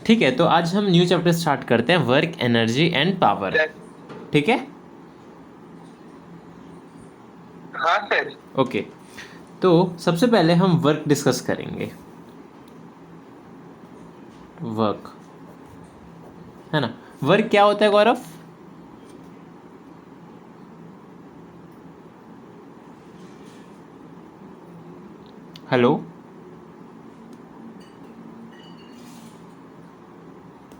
ठीक है, तो आज हम न्यू चैप्टर स्टार्ट करते हैं, वर्क, एनर्जी एंड पावर। ठीक है, हाँ सर। ओके। तो सबसे पहले हम वर्क डिस्कस करेंगे। वर्क, है ना। वर्क क्या होता है गौरव? हेलो।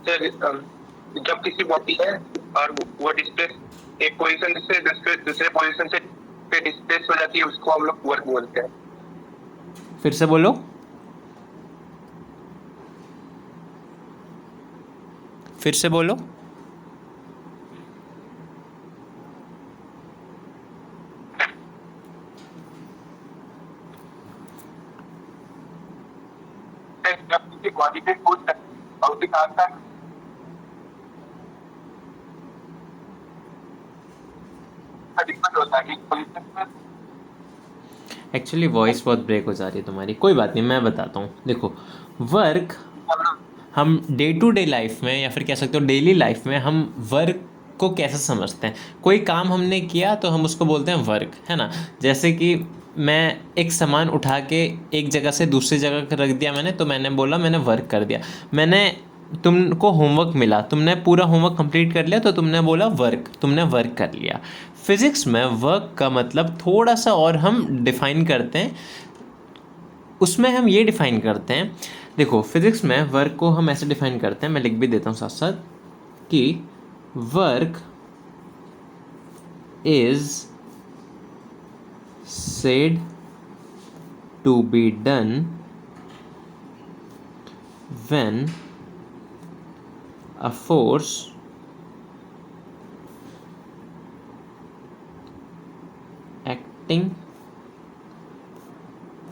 सर जब किसी बॉडी है और वो डिस्प्लेस एक पोजीशन से दूसरे पोजीशन से पे डिस्प्लेस हो जाती है, उसको हम लोग वर्क बोलते हैं। फिर से बोलो। फिर से बोलो। सर, जब किसी बॉडी पे कुछ भौतिक आकार का दिक्कत होता है, एक पोजीशन में एक्चुअली वॉइस बहुत ब्रेक हो जा रही है तुम्हारी, कोई बात नहीं, मैं बताता हूँ। देखो, वर्क, हम लोग हम डे टू डे लाइफ में या फिर कह सकते हो डेली लाइफ में हम वर्क को कैसे समझते हैं। कोई काम हमने किया तो हम उसको बोलते हैं वर्क, है ना। जैसे कि मैं एक सामान उठा के एक जगह से दूसरी जगह रख दिया मैंने, तो मैंने बोला मैंने वर्क कर दिया। मैंने, तुमको होमवर्क मिला, तुमने पूरा होमवर्क कंप्लीट कर लिया, तो तुमने बोला वर्क, तुमने वर्क कर लिया। फिजिक्स में वर्क का मतलब थोड़ा सा और हम डिफाइन करते हैं। उसमें हम ये डिफाइन करते हैं, देखो फिजिक्स में वर्क को हम ऐसे डिफाइन करते हैं, मैं लिख भी देता हूँ साथ साथ, कि work is said to be done when a force acting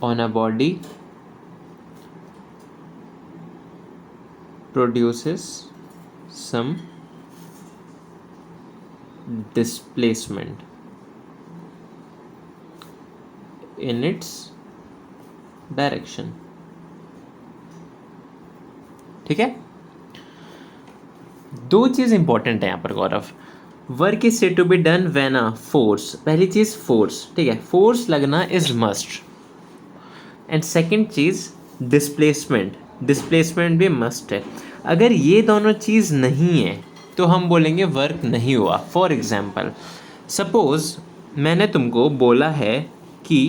on a body produces some displacement in its direction। ठीक है, दो चीज़ इंपॉर्टेंट है यहाँ पर Gaurav. Work is said to be done when a force, पहली चीज़ फोर्स, ठीक है, फोर्स लगना इज मस्ट। एंड सेकंड चीज़ डिस्प्लेसमेंट, डिस्प्लेसमेंट भी मस्ट है। अगर ये दोनों चीज़ नहीं है तो हम बोलेंगे वर्क नहीं हुआ। फॉर एग्जाम्पल, सपोज मैंने तुमको बोला है कि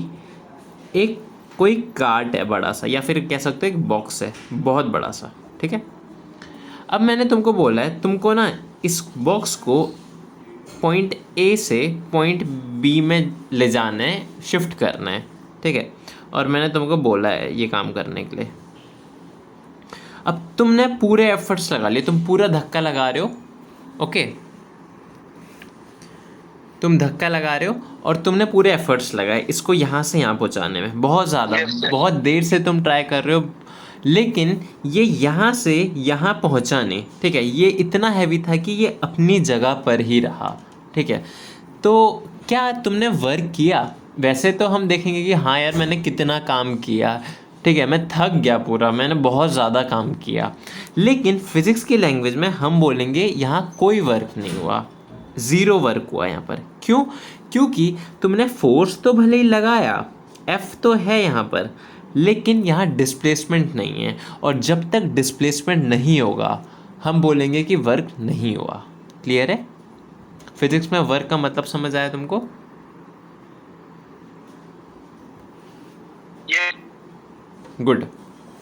एक कोई कार्ट है बड़ा सा, या फिर कह सकते हो एक बॉक्स है बहुत बड़ा सा, ठीक है। अब मैंने तुमको बोला है तुमको ना इस बॉक्स को पॉइंट ए से पॉइंट बी में ले जाना है, शिफ्ट करना है, ठीक है। और मैंने तुमको बोला है ये काम करने के लिए। अब तुमने पूरे एफर्ट्स लगा लिए, तुम पूरा धक्का लगा रहे हो, ओके, तुम धक्का लगा रहे हो और तुमने पूरे एफर्ट्स लगाए इसको यहाँ से यहाँ पहुँचाने में, बहुत ज़्यादा, Yes, sir. बहुत देर से तुम ट्राई कर रहे हो, लेकिन ये यहाँ से यहाँ पहुँचा नहीं, ठीक है। ये इतना हैवी था कि ये अपनी जगह पर ही रहा, ठीक है। तो क्या तुमने वर्क किया? वैसे तो हम देखेंगे कि हाँ यार मैंने कितना काम किया, ठीक है, मैं थक गया पूरा, मैंने बहुत ज़्यादा काम किया। लेकिन फिज़िक्स की लैंग्वेज में हम बोलेंगे यहाँ कोई वर्क नहीं हुआ, ज़ीरो वर्क हुआ यहाँ पर। क्यों? क्योंकि तुमने फोर्स तो भले ही लगाया, एफ तो है यहाँ पर, लेकिन यहाँ डिस्प्लेसमेंट नहीं है। और जब तक डिस्प्लेसमेंट नहीं होगा हम बोलेंगे कि वर्क नहीं हुआ। क्लियर है? फिजिक्स में वर्क का मतलब समझ आया तुमको? ये गुड,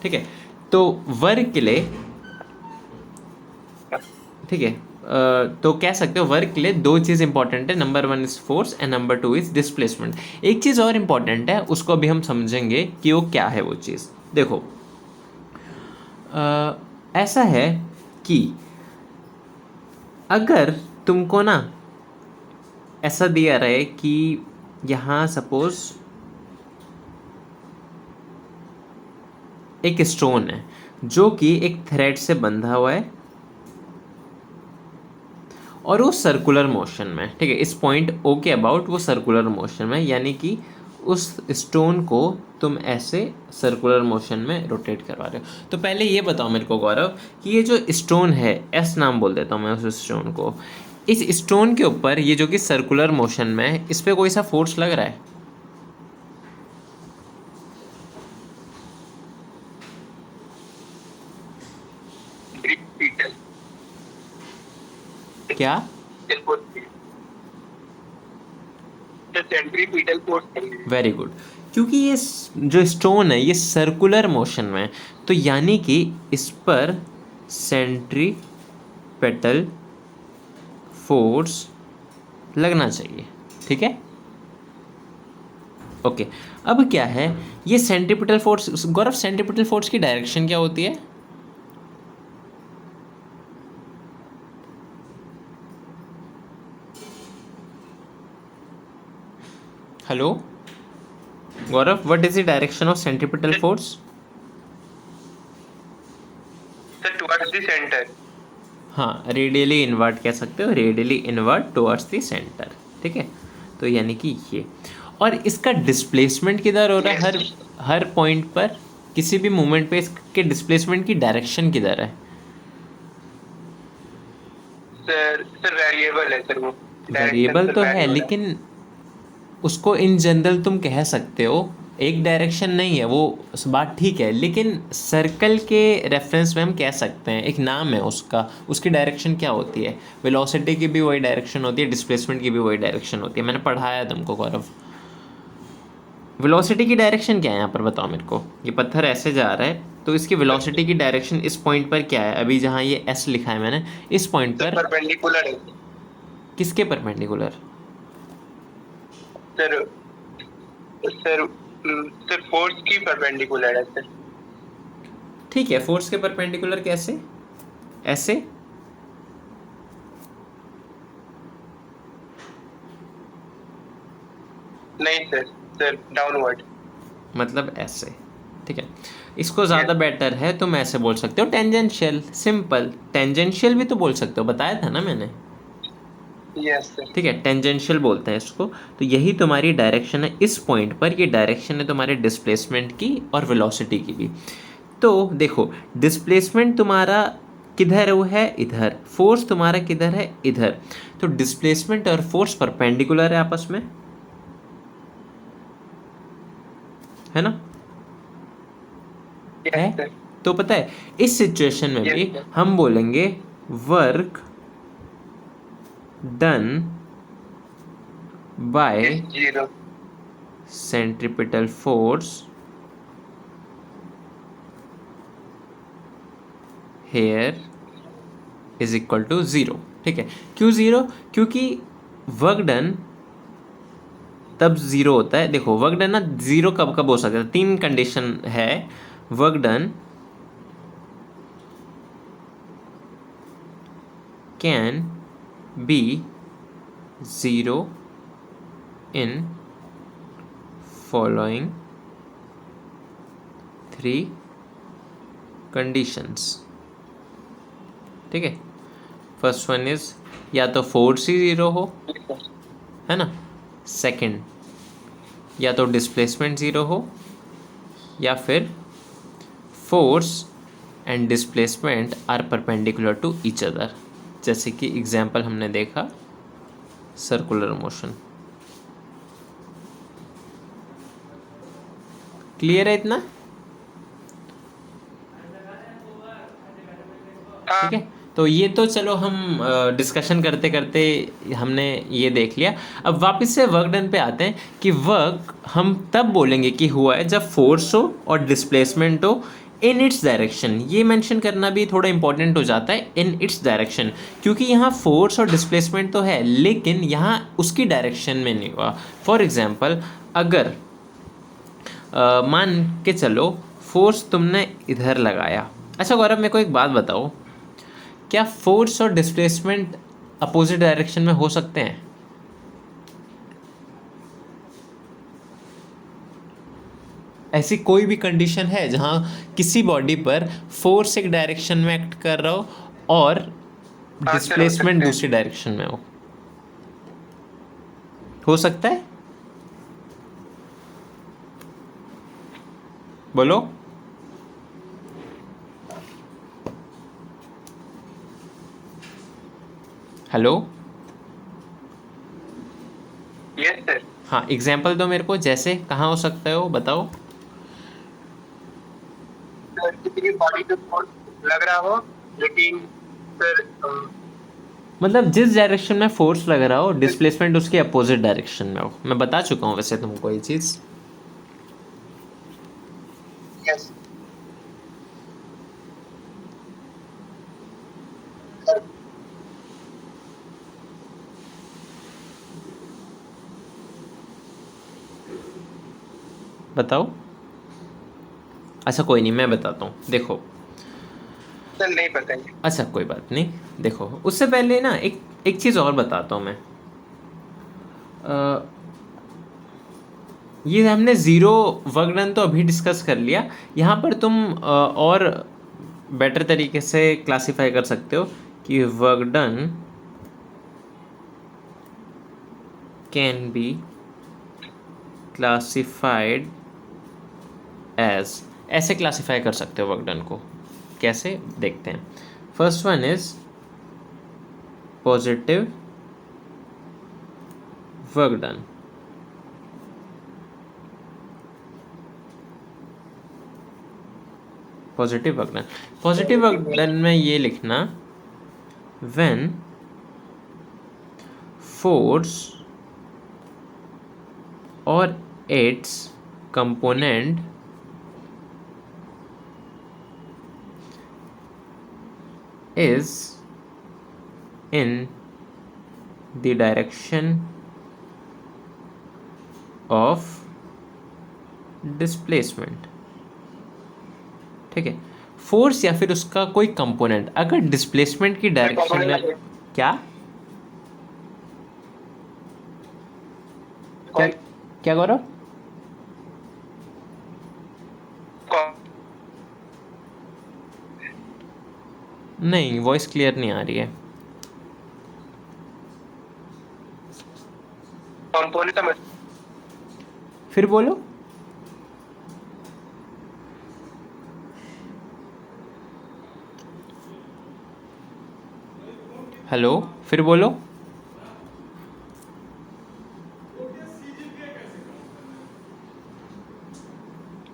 ठीक है। तो वर्क के लिए, ठीक है, तो कह सकते हो वर्क के लिए दो चीज़ इंपॉर्टेंट है, number one is force and number two is displacement. एक चीज़ और इम्पॉर्टेंट है, उसको अभी हम समझेंगे कि वो क्या है वो चीज़। देखो, ऐसा है कि अगर तुमको ना ऐसा दिया रहे कि यहाँ सपोज एक स्टोन है जो कि एक थ्रेड से बंधा हुआ है और वो सर्कुलर मोशन में, ठीक है, इस पॉइंट ओ के अबाउट वो सर्कुलर मोशन में, यानी कि उस स्टोन को तुम ऐसे सर्कुलर मोशन में रोटेट करवा रहे हो। तो पहले ये बताओ मेरे को गौरव कि ये जो स्टोन है, एस नाम बोल देता हूँ मैं उस स्टोन को, इस स्टोन के ऊपर ये जो कि सर्कुलर मोशन में है, इस पे कोई सा फोर्स लग रहा है? सेंट्रीपिटल क्या? Centripetal force. Very good. क्योंकि ये जो स्टोन है ये सर्कुलर मोशन में है, तो यानी कि इस पर सेंट्रीपेटल फोर्स लगना चाहिए। ठीक है, ओके। अब क्या है ये centripetal force? Gaurav centripetal force की डायरेक्शन क्या होती है? Hello Gaurav, what is the direction of centripetal force? Sir towards the centre. हाँ, रेडियली इनवर्ट कह सकते हो, radially inward towards the centre. ठीक है, तो यानी कि ये, और इसका डिस्प्लेसमेंट किधर हो रहा है? हर पॉइंट पर, किसी भी मोमेंट पे इसके डिस्प्लेसमेंट की डायरेक्शन किधर है? सर वेरिएबल है सर वो। वेरिएबल तो है, लेकिन उसको इन जनरल तुम कह सकते हो, एक डायरेक्शन नहीं है वो, उस बात ठीक है, लेकिन सर्कल के रेफरेंस में हम कह सकते हैं, एक नाम है उसका, उसकी डायरेक्शन क्या होती है? वेलोसिटी की भी वही डायरेक्शन होती है, डिस्प्लेसमेंट की भी वही डायरेक्शन होती है। मैंने पढ़ाया तुमको गौरव। वेलोसिटी की डायरेक्शन क्या है यहाँ पर बताओ मेरे को। ये पत्थर ऐसे जा रहा है, तो इसकी वेलोसिटी की डायरेक्शन इस पॉइंट पर क्या है? अभी जहाँ ये एस लिखा है मैंने, इस पॉइंट पर परपेंडिकुलर है किसके perpendicular? Sir. Sir sir force की परपेंडिकुलर है सर। ठीक है, फोर्स के परपेंडिकुलर कैसे? ऐसे? नहीं सर, सर डाउनवर्ड। मतलब ऐसे। ठीक है, इसको ज़्यादा बेटर है, तुम ऐसे बोल सकते हो, टेंजेंशियल। सिंपल, टेंजेंशियल भी तो बोल सकते हो, बताया था ना मैंने। Yes sir. ठीक है, टेंजेंशियल बोलते हैं इसको। तो यही तुम्हारी डायरेक्शन है इस पॉइंट पर, ये डायरेक्शन है तुम्हारे डिस्प्लेसमेंट की और वेलोसिटी की भी। तो देखो, डिस्प्लेसमेंट तुम्हारा किधर वो है? इधर। फोर्स तुम्हारा किधर है? इधर। तो डिस्प्लेसमेंट और फोर्स परपेंडिकुलर है आपस में, है ना? है। Yes sir. तो पता है इस सिचुएशन में भी Yes, sir. हम बोलेंगे work done by zero. Centripetal force here is equal to zero. ठीक है, क्यों ज़ीरो? क्योंकि वर्क डन तब ज़ीरो होता है। देखो वर्क डन ना ज़ीरो कब कब हो सकता है? तीन कंडीशन है work done can be zero in following three conditions. ठीक है, फर्स्ट वन इज या तो फोर्स ही ज़ीरो हो, है ना? सेकंड, या तो डिस्प्लेसमेंट ज़ीरो हो, या फिर force and displacement are perpendicular to each other. जैसे कि एग्जाम्पल हमने देखा सर्कुलर मोशन। क्लियर है इतना? ठीक है, तो ये तो चलो हम डिस्कशन करते करते हमने ये देख लिया। अब वापस से वर्क डन पे आते हैं कि वर्क हम तब बोलेंगे कि हुआ है जब फोर्स हो और डिस्प्लेसमेंट हो इन इट्स डायरेक्शन। ये मेंशन करना भी थोड़ा इंपॉर्टेंट हो जाता है, इन इट्स डायरेक्शन, क्योंकि यहाँ फोर्स और डिस्प्लेसमेंट तो है लेकिन यहाँ उसकी डायरेक्शन में नहीं हुआ। फॉर एग्जाम्पल, अगर मान के चलो फोर्स तुमने इधर लगाया। अच्छा गौरव, मेरे को एक बात बताओ, क्या फोर्स और डिस्प्लेसमेंट अपोजिट डायरेक्शन में हो सकते हैं? ऐसी कोई भी कंडीशन है जहां किसी बॉडी पर फोर्स एक डायरेक्शन में एक्ट कर रहा हो और डिस्प्लेसमेंट दूसरी डायरेक्शन में हो सकता है? बोलो। हेलो। Yes sir. हाँ, एग्जाम्पल दो मेरे को, जैसे कहाँ हो सकता है वो बताओ। सर किसी की बॉडी पे फोर्स लग रहा हो, लेकिन सर मतलब जिस डायरेक्शन में फोर्स लग रहा हो, डिस्प्लेसमेंट उसके अपोजिट डायरेक्शन में हो। मैं बता चुका हूँ वैसे तुमको ये चीज़। Yes sir. बताओ। अच्छा कोई नहीं, मैं बताता हूँ, देखो। सर नहीं पता है। अच्छा कोई बात नहीं, देखो उससे पहले ना एक एक चीज़ और बताता हूँ मैं। अ, ये हमने ज़ीरो वर्क डन तो अभी डिस्कस कर लिया। यहाँ पर तुम और बेटर तरीके से क्लासिफाई कर सकते हो कि work done can be classified as, ऐसे क्लासिफाई कर सकते हो वर्क डन को। कैसे देखते हैं। First one is positive work done. Positive work done, positive work done में ये लिखना, व्हेन फोर्स और its component is in the direction of displacement। ठीक है, फोर्स या फिर उसका कोई कंपोनेंट अगर डिस्प्लेसमेंट की डायरेक्शन में, क्या क्या क्या गौरव? नहीं, वॉइस क्लियर नहीं आ रही है। कंपोनेंट फिर बोलो। हेलो, फिर बोलो।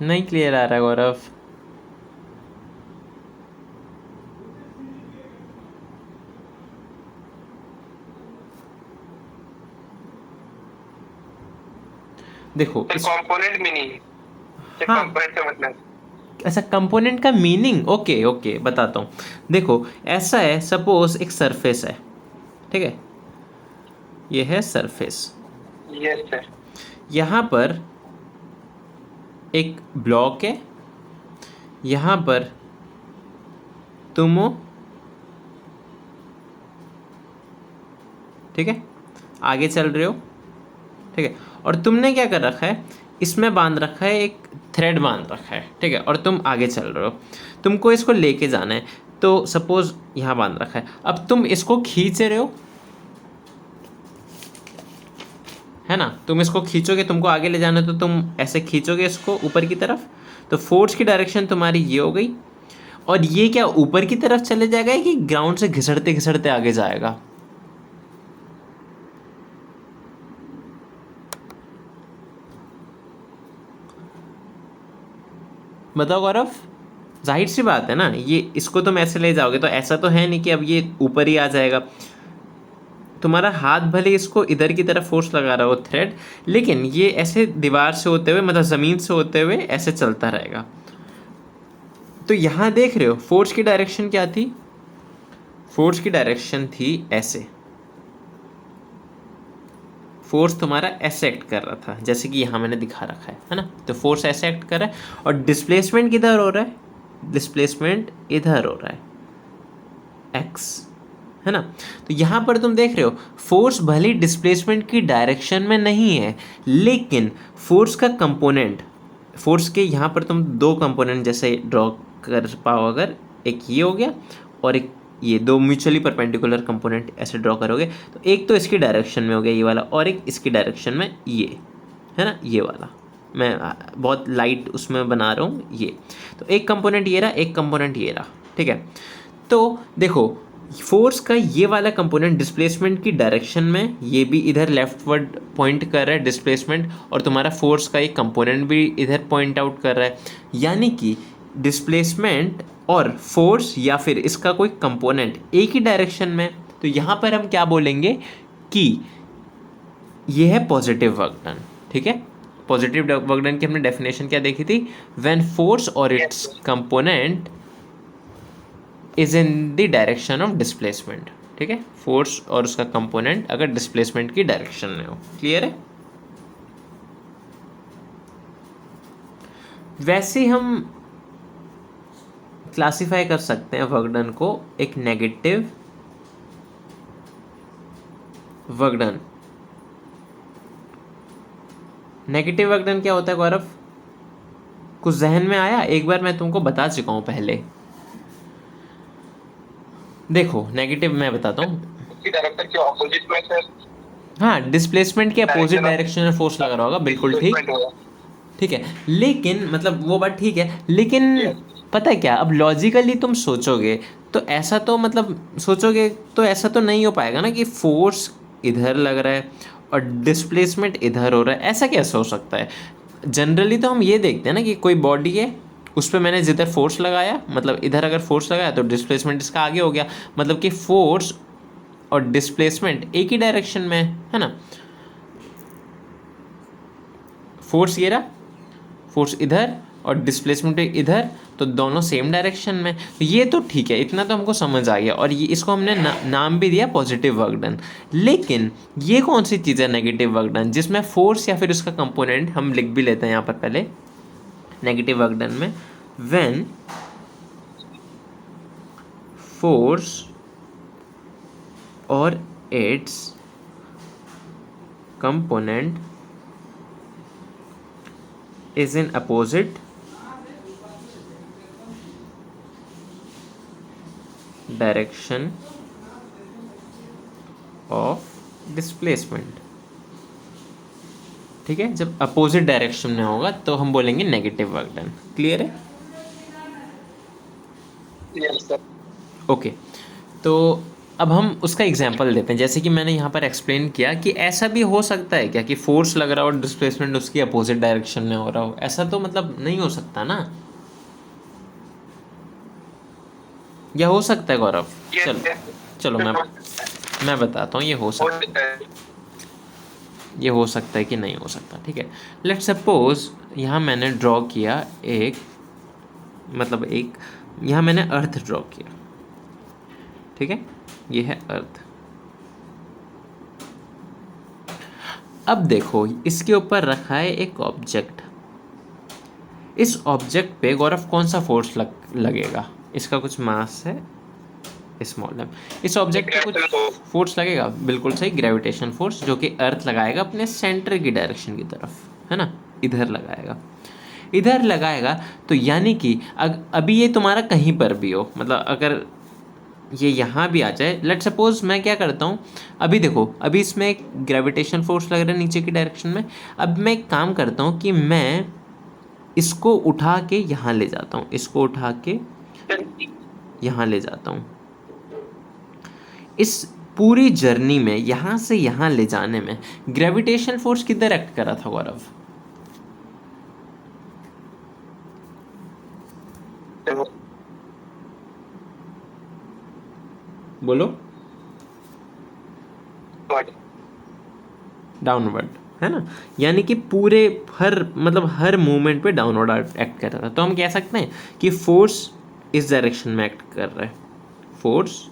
नहीं क्लियर आ रहा है गौरव। देखो कंपोनेंट में नहीं है। हाँ, कंपोनेंट का मतलब ऐसा कंपोनेंट का मीनिंग, ओके ओके बताता हूँ। देखो ऐसा है, सपोज एक सरफेस है, ठीक है, ये है सरफेस। Yes sir. यहाँ पर एक ब्लॉक है, यहाँ पर तुम हो, ठीक है, आगे चल रहे हो, ठीक है, और तुमने क्या कर रखा है, इसमें बांध रखा है, एक थ्रेड बांध रखा है, ठीक है, और तुम आगे चल रहे हो, तुमको इसको लेके जाना है। तो सपोज यहाँ बांध रखा है, अब तुम इसको खींच रहे हो, है ना, तुम इसको खींचोगे, तुमको आगे ले जाना है, तो तुम ऐसे खींचोगे इसको ऊपर की तरफ, तो फोर्स की डायरेक्शन तुम्हारी ये हो गई, और ये क्या ऊपर की तरफ चले जाएगा कि ग्राउंड से घिसड़ते घिसड़ते आगे जाएगा? बताओ गौरव। जाहिर सी बात है ना, ये इसको तुम ऐसे ले जाओगे तो ऐसा तो है नहीं कि अब ये ऊपर ही आ जाएगा। तुम्हारा हाथ भले इसको इधर की तरफ फोर्स लगा रहा हो थ्रेड, लेकिन ये ऐसे दीवार से होते हुए, मतलब ज़मीन से होते हुए ऐसे चलता रहेगा। तो यहाँ देख रहे हो फोर्स की डायरेक्शन क्या थी? फोर्स की डायरेक्शन थी ऐसे। फोर्स तुम्हारा ऐसे एक्ट कर रहा था, जैसे कि यहाँ मैंने दिखा रखा है ना, तो फोर्स ऐसे एक्ट कर रहा है, और डिस्प्लेसमेंट किधर हो रहा है? डिस्प्लेसमेंट इधर हो रहा है, एक्स, है ना। तो यहाँ पर तुम देख रहे हो फोर्स भले डिस्प्लेसमेंट की डायरेक्शन में नहीं है, लेकिन फोर्स का कंपोनेंट, फोर्स के यहाँ पर तुम दो कंपोनेंट जैसे ड्रॉ कर पाओ अगर, एक ये हो गया और एक ये, दो म्यूचुअली परपेंडिकुलर कंपोनेंट ऐसे ड्रॉ करोगे, तो एक तो इसकी डायरेक्शन में हो गया ये वाला, और एक इसकी डायरेक्शन में ये, है ना, ये वाला। मैं बहुत लाइट उसमें बना रहा हूँ ये। तो एक कंपोनेंट ये रहा, एक कंपोनेंट ये रहा, ठीक है। तो देखो फोर्स का ये वाला कंपोनेंट डिस्प्लेसमेंट की डायरेक्शन में, ये भी इधर लेफ्टवर्ड पॉइंट कर रहा है डिस्प्लेसमेंट, और तुम्हारा फोर्स का एक कंपोनेंट भी इधर पॉइंट आउट कर रहा है। यानी कि डिस्प्लेसमेंट और फोर्स या फिर इसका कोई कंपोनेंट एक ही डायरेक्शन में, तो यहाँ पर हम क्या बोलेंगे कि ये है पॉजिटिव वर्क डन, ठीक है। पॉजिटिव वर्क डन की हमने डेफिनेशन क्या देखी थी, व्हेन फोर्स और its component is in the direction of displacement, ठीक है। फोर्स और उसका कंपोनेंट अगर डिस्प्लेसमेंट की डायरेक्शन में हो। क्लियर है। वैसे हम क्लासिफाई कर सकते हैं वर्क डन को एक negative work done. Negative work done क्या होता है गौरव, कुछ जहन में आया? एक बार मैं तुमको बता चुका हूं पहले। देखो नेगेटिव मैं बताता हूँ। उसकी डायरेक्शन के ऑपोजिट में सर हाँ, डिस्प्लेसमेंट के अपोजिट Direction of डायरेक्शन में फोर्स लगा रहा होगा, बिल्कुल ठीक, displacement होगा। ठीक है। लेकिन मतलब वो बात ठीक है, लेकिन Yes. पता है क्या, अब लॉजिकली तुम सोचोगे तो ऐसा तो मतलब सोचोगे तो ऐसा तो नहीं हो पाएगा ना कि फोर्स इधर लग रहा है और डिस्प्लेसमेंट इधर हो रहा है, ऐसा कैसे हो सकता है। जनरली तो हम ये देखते हैं ना कि कोई बॉडी है, उस पर मैंने जिधर फोर्स लगाया, मतलब इधर अगर फोर्स लगाया तो डिस्प्लेसमेंट इसका आगे हो गया, मतलब कि फोर्स और डिस्प्लेसमेंट एक ही डायरेक्शन में है ना। फोर्स ये रहा, फोर्स इधर और डिस्प्लेसमेंट इधर, तो दोनों सेम डायरेक्शन में, तो ये तो ठीक है, इतना तो हमको समझ आ गया। और ये इसको हमने नाम भी दिया पॉजिटिव वर्क डन। लेकिन ये कौन सी चीज़ है नेगेटिव वर्क डन, जिसमें फोर्स या फिर उसका कंपोनेंट हम लिख भी लेते हैं यहाँ पर पहले नेगेटिव वर्क डन में, व्हेन फोर्स और its component is in opposite direction of displacement, ठीक है। जब अपोजिट डायरेक्शन में होगा तो हम बोलेंगे नेगेटिव वर्क डन। क्लियर है। Yes, sir. ओके, तो अब हम उसका एग्जांपल लेते हैं। जैसे कि मैंने यहाँ पर एक्सप्लेन किया कि ऐसा भी हो सकता है क्या कि फोर्स लग रहा हो और डिस्प्लेसमेंट उसकी अपोजिट डायरेक्शन में हो रहा हो, ऐसा तो मतलब नहीं हो सकता ना, या हो सकता है गौरव? Yes, चलो yes. चलो मैं बताता हूँ, ये हो सकता है, ये हो सकता है कि नहीं हो सकता, ठीक है। लेट सपोज यहाँ मैंने ड्रॉ किया एक, मतलब एक यहाँ मैंने अर्थ ड्रॉ किया, ठीक है, ये है अर्थ। अब देखो इसके ऊपर रखा है एक ऑब्जेक्ट, इस ऑब्जेक्ट पे गौरव कौन सा फोर्स लगेगा, इसका कुछ मास है स्मॉल एम, इस ऑब्जेक्ट पे कुछ फोर्स लगेगा, बिल्कुल सही, ग्रेविटेशन फोर्स, जो कि अर्थ लगाएगा अपने सेंटर की डायरेक्शन की तरफ, है ना, इधर लगाएगा, इधर लगाएगा। तो यानी कि अभी ये तुम्हारा कहीं पर भी हो, मतलब अगर ये यहाँ भी आ जाए, लेट सपोज मैं क्या करता हूँ, अभी देखो अभी इसमें एक ग्रेविटेशन फोर्स लग रहा है नीचे की डायरेक्शन में। अब मैं एक काम करता हूँ कि मैं इसको उठा के यहाँ ले जाता हूँ, इसको उठा के यहाँ ले जाता हूँ। इस पूरी जर्नी में यहाँ से यहाँ ले जाने में ग्रेविटेशन फोर्स किधर एक्ट कर रहा था गौरव? बोलो। डाउनवर्ड, है ना, यानी कि पूरे हर मूवमेंट पे डाउनवर्ड एक्ट कर रहा था। तो हम कह सकते हैं कि फोर्स इस डायरेक्शन में एक्ट कर रहा है, फोर्स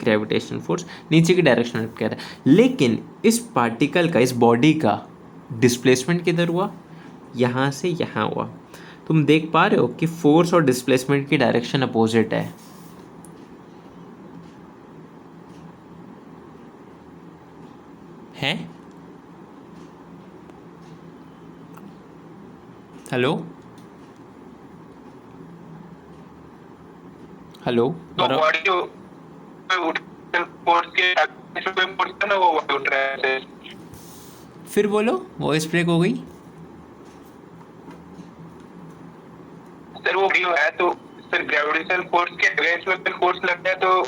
ग्रेविटेशन फोर्स नीचे की डायरेक्शन में एक्ट कर रहा है। लेकिन इस पार्टिकल का, इस बॉडी का डिस्प्लेसमेंट किधर हुआ? यहाँ से यहाँ हुआ। तुम देख पा रहे हो कि फोर्स और डिस्प्लेसमेंट की डायरेक्शन अपोजिट है? हेलो हेलो, तो बॉडी जो फोर्स के फोर्स है ना, वो उठ रहा है। फिर बोलो, वॉइस ब्रेक हो गई। वो व्यू है तो सर ग्रेविटेशनल फोर्स के अगेंस्ट में फिर फोर्स लगता है तो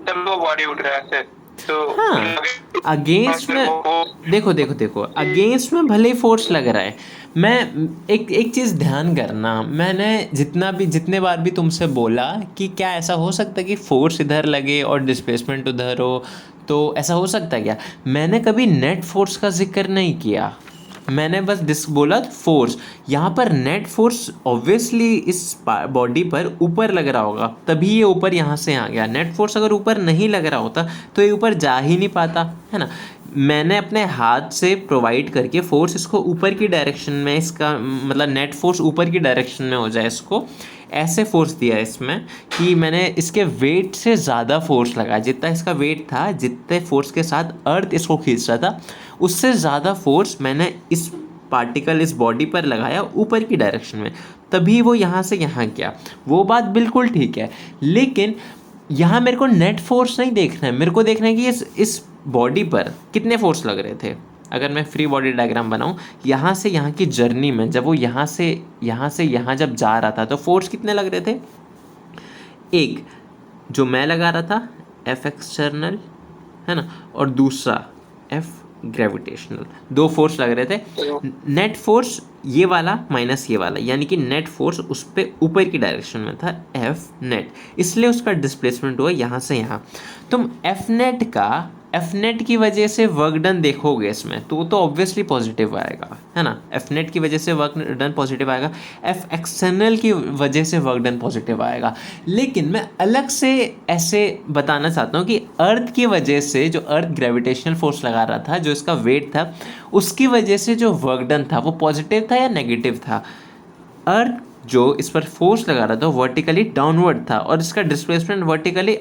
तब वो बॉडी उठ रहा है सर। तो हाँ, अगेंस्ट में देखो देखो देखो, अगेंस्ट में भले ही फोर्स लग रहा है। मैं एक एक चीज़ ध्यान करना, मैंने जितने बार भी तुमसे बोला कि क्या ऐसा हो सकता है कि फोर्स इधर लगे और डिस्प्लेसमेंट उधर हो, तो ऐसा हो सकता है क्या? मैंने कभी नेट फोर्स का जिक्र नहीं किया, मैंने बस बोला फोर्स। यहाँ पर नेट फोर्स ऑब्वियसली इस बॉडी पर ऊपर लग रहा होगा, तभी ये ऊपर यहाँ से आ गया। नेट फोर्स अगर ऊपर नहीं लग रहा होता तो ये ऊपर जा ही नहीं पाता, है ना। मैंने अपने हाथ से प्रोवाइड करके फोर्स इसको ऊपर की डायरेक्शन में, इसका मतलब नेट फोर्स ऊपर की डायरेक्शन में हो जाए, इसको ऐसे फोर्स दिया इसमें कि मैंने इसके वेट से ज़्यादा फोर्स लगाया। जितना इसका वेट था, जितने फोर्स के साथ अर्थ इसको खींच रहा था, उससे ज़्यादा फोर्स मैंने इस पार्टिकल, इस बॉडी पर लगाया ऊपर की डायरेक्शन में, तभी वो यहाँ से यहाँ गया। वो बात बिल्कुल ठीक है, लेकिन यहाँ मेरे को नेट फोर्स नहीं देखना है, मेरे को देखना है कि इस बॉडी पर कितने फोर्स लग रहे थे। अगर मैं फ्री बॉडी डायग्राम बनाऊँ, यहाँ से यहाँ की जर्नी में जब वो यहाँ से यहाँ जब जा रहा था तो फोर्स कितने लग रहे थे? एक जो मैं लगा रहा था एफ एक्सटर्नल, है ना, और दूसरा एफ ग्रेविटेशनल, दो फोर्स लग रहे थे। नेट फोर्स ये वाला माइनस ये वाला, यानी कि नेट फोर्स उस पर ऊपर की डायरेक्शन में था, एफ नेट, इसलिए उसका डिस्प्लेसमेंट हुआ यहाँ से यहाँ। तुम एफ नेट की वजह से वर्क डन देखोगे इसमें तो ऑब्वियसली पॉजिटिव आएगा, है ना। एफ नेट की वजह से वर्क डन पॉजिटिव आएगा, एफ एक्सटर्नल की वजह से वर्क डन पॉजिटिव आएगा। लेकिन मैं अलग से ऐसे बताना चाहता हूँ कि अर्थ की वजह से, जो अर्थ ग्रेविटेशनल फोर्स लगा रहा था, जो इसका वेट था, उसकी वजह से जो वर्क डन था वो पॉजिटिव था या नेगेटिव था? अर्थ जो इस पर फोर्स लगा रहा था वर्टिकली डाउनवर्ड था और इसका डिस्प्लेसमेंट वर्टिकली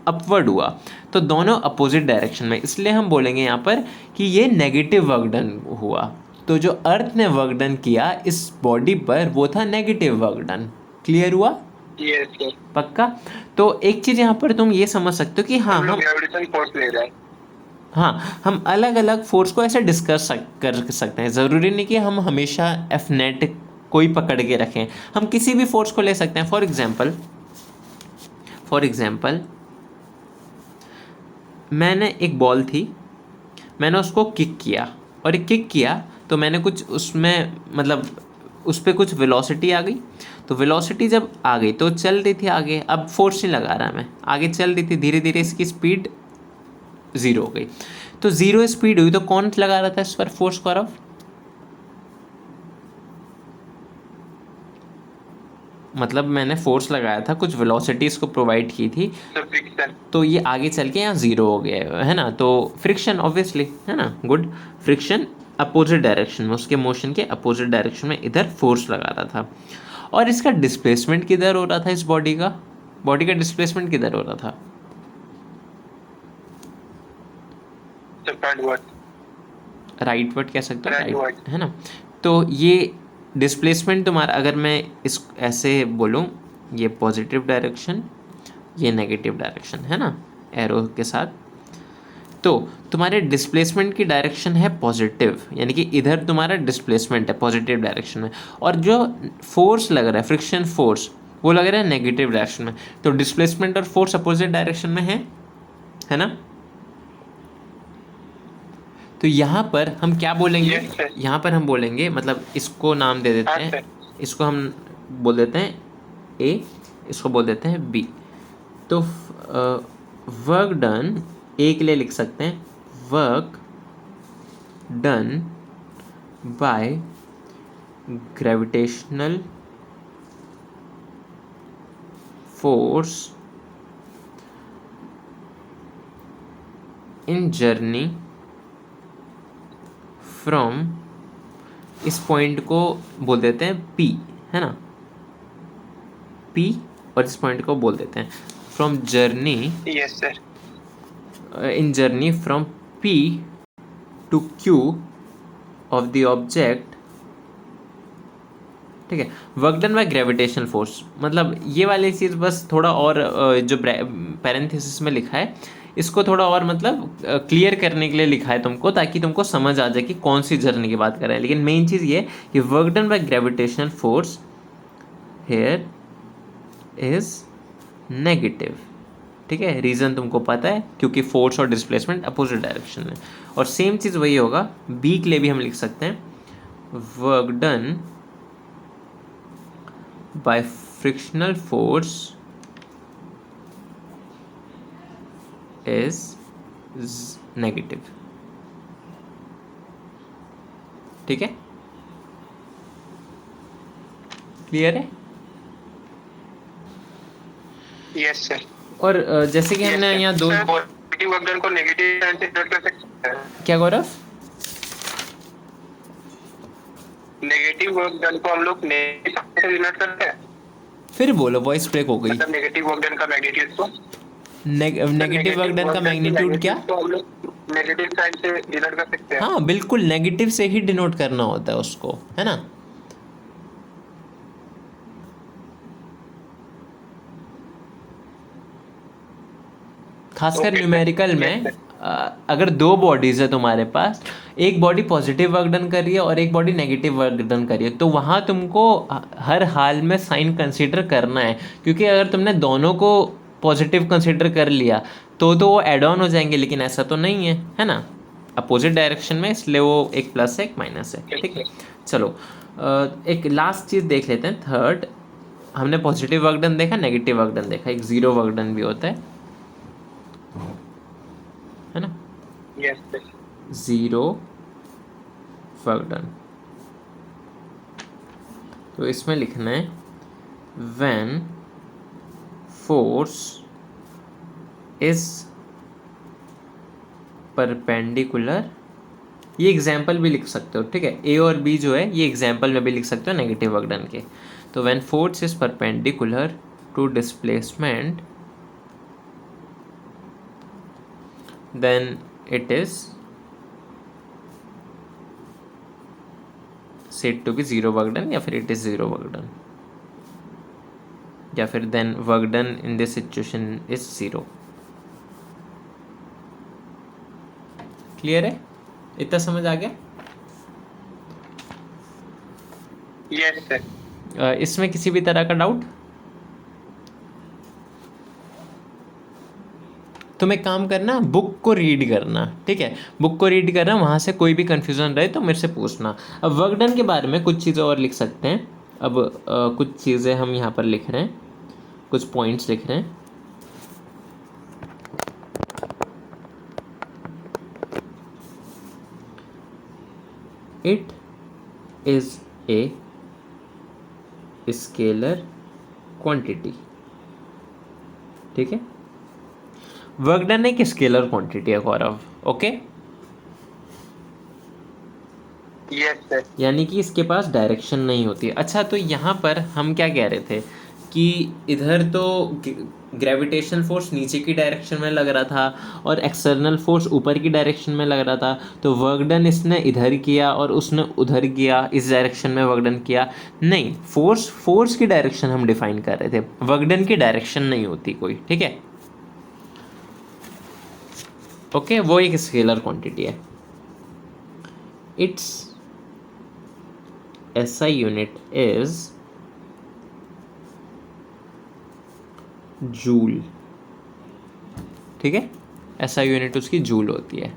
अपवर्ड हुआ, तो दोनों अपोजिट डायरेक्शन में, इसलिए हम बोलेंगे यहाँ पर कि ये नेगेटिव वर्क डन हुआ। तो जो अर्थ ने वर्क डन किया इस बॉडी पर वो था नेगेटिव वर्क डन। क्लियर हुआ? Yes sir. पक्का? तो एक चीज़ यहाँ पर तुम ये समझ सकते हो कि हाँ, हम ग्रेविटेशनल फोर्स ले रहे हैं। हाँ, हम अलग अलग फोर्स को ऐसे डिस्कस कर सकते हैं। ज़रूरी नहीं कि हम हमेशा एफ नेट कोई पकड़ के रखें, हम किसी भी फोर्स को ले सकते हैं। फॉर एग्जाम्पल मैंने एक बॉल थी, मैंने उसको किक किया, और किक किया तो मैंने कुछ उसमें मतलब उस पर कुछ वेलोसिटी आ गई। तो वेलोसिटी जब आ गई तो चल रही थी आगे, अब फोर्स नहीं लगा रहा मैं, आगे चल रही थी, धीरे धीरे इसकी स्पीड ज़ीरो हो गई। तो ज़ीरो स्पीड हुई तो कौन लगा रहा था इस पर फोर्स को? अब मतलब मैंने फोर्स लगाया था, कुछ वेलोसिटी इसको प्रोवाइड की थी, तो ये आगे चल के यहाँ ज़ीरो हो गया, है ना। तो फ्रिक्शन ऑब्वियसली, है ना, गुड। फ्रिक्शन अपोजिट डायरेक्शन में, उसके मोशन के अपोजिट डायरेक्शन में इधर फोर्स लगा रहा था। और इसका डिस्प्लेसमेंट किधर हो रहा था? इस बॉडी का डिस्प्लेसमेंट किधर हो रहा था? राइटवर्ड कह सकते हो, राइट, है ना। तो ये डिस्प्लेसमेंट तुम्हारा, अगर मैं इस ऐसे बोलूँ, ये पॉजिटिव डायरेक्शन, ये नेगेटिव डायरेक्शन, है ना, एरो के साथ, तो तुम्हारे डिस्प्लेसमेंट की डायरेक्शन है पॉजिटिव, यानी कि इधर तुम्हारा डिस्प्लेसमेंट है पॉजिटिव डायरेक्शन में, और जो फोर्स लग रहा है, फ्रिक्शन फोर्स, वो लग रहा है नेगेटिव डायरेक्शन में। तो डिस्प्लेसमेंट और फोर्स अपोजिट डायरेक्शन में है ना। तो यहाँ पर हम क्या बोलेंगे? यहाँ पर हम बोलेंगे, मतलब इसको नाम दे देते हैं, इसको हम बोल देते हैं ए, इसको बोल देते हैं बी। तो वर्क डन ए के लिए लिख सकते हैं work done by gravitational force in journey from, इस पॉइंट को बोल देते हैं P, है ना, P, और इस पॉइंट को बोल देते हैं from journey, yes sir, in journey from P to Q of the object, ठीक है। Work done by gravitational force, मतलब ये वाली चीज़ बस थोड़ा और जो पैरेंथेसिस में लिखा है, इसको थोड़ा और मतलब क्लियर करने के लिए लिखा है तुमको, ताकि तुमको समझ आ जाए कि कौन सी जर्नी की बात कर रहे हैं। लेकिन मेन चीज़ ये कि work done by gravitational force here is negative. ठीक है, रीज़न तुमको पता है क्योंकि फोर्स और डिस्प्लेसमेंट अपोजिट डायरेक्शन में। और सेम चीज़ वही होगा बी के लिए भी हम लिख सकते हैं, work done bye frictional force is negative. ठीक है, क्लियर है? Yes sir. और जैसे कि हमने यहाँ दो, पॉजिटिव वर्क डन को नेगेटिव साइन से डिनोट कर सकते हैं। क्या गौरव? नेगेटिव वर्क डन को हम लोग नेगेटिव साइन से डिनोट करते हैं। फिर बोलो, वॉइस ब्रेक हो गई। मतलब नेगेटिव वर्क डन का मैग्नीट्यूड को नेगेटिव वर्क डन का मैग्नीट्यूड क्या? तो हम लोग नेगेटिव साइन से डिनोट कर सकते हैं। हाँ बिल्कुल, नेगेटिव से ही डिनोट करना होता है उसको, है ना। खासकर न्यूमेरिकल में अगर दो बॉडीज है तुम्हारे पास, एक बॉडी पॉजिटिव वर्क डन कर रही है और एक बॉडी नेगेटिव वर्क डन कर रही है, तो वहाँ तुमको हर हाल में साइन कंसीडर करना है, क्योंकि अगर तुमने दोनों को पॉजिटिव कंसीडर कर लिया तो वो एड ऑन हो जाएंगे, लेकिन ऐसा तो नहीं है ना, अपोजिट डायरेक्शन में, इसलिए वो एक प्लस है एक माइनस है। ठीक है, चलो एक लास्ट चीज़ देख लेते हैं, थर्ड। हमने पॉजिटिव वर्क डन देखा, नेगेटिव वर्क डन देखा, एक जीरो वर्क डन भी होता है ना। Yes sir. Zero work done, तो इसमें लिखना है व्हेन फोर्स इज परपेंडिकुलर। ये एग्जाम्पल भी लिख सकते हो, ठीक है, ए और बी जो है ये एग्जाम्पल में भी लिख सकते हो नेगेटिव वर्क डन के। तो when force is perpendicular to displacement then it is said to be zero work done, या फिर it is zero work done, या फिर then work done in this situation is zero। Clear है? इतना समझ आ गया? Yes sir. इसमें किसी भी तरह का डाउट? तुम एक काम करना, बुक को रीड करना, ठीक है, बुक को रीड करना, वहाँ से कोई भी कन्फ्यूज़न रहे तो मेरे से पूछना। अब वर्क डन के बारे में कुछ चीज़ें और लिख सकते हैं। अब कुछ चीज़ें हम यहाँ पर लिख रहे हैं, कुछ पॉइंट्स लिख रहे हैं। It is a scalar quantity. ठीक है, वर्क डन एक स्केलर क्वांटिटी है गौरव, ओके। Yes sir. यानी कि इसके पास डायरेक्शन नहीं होती। अच्छा, तो यहाँ पर हम क्या कह रहे थे कि इधर तो ग्रेविटेशनल फोर्स नीचे की डायरेक्शन में लग रहा था और एक्सटर्नल फोर्स ऊपर की डायरेक्शन में लग रहा था, तो वर्क डन इसने इधर किया और उसने उधर किया, इस डायरेक्शन में वर्क डन किया। नहीं, फोर्स की डायरेक्शन हम डिफाइन कर रहे थे, वर्क डन की डायरेक्शन नहीं होती कोई, ठीक है, ओके। वो एक स्केलर क्वांटिटी है। It's SI unit is joule. ठीक है, SI यूनिट उसकी जूल होती है,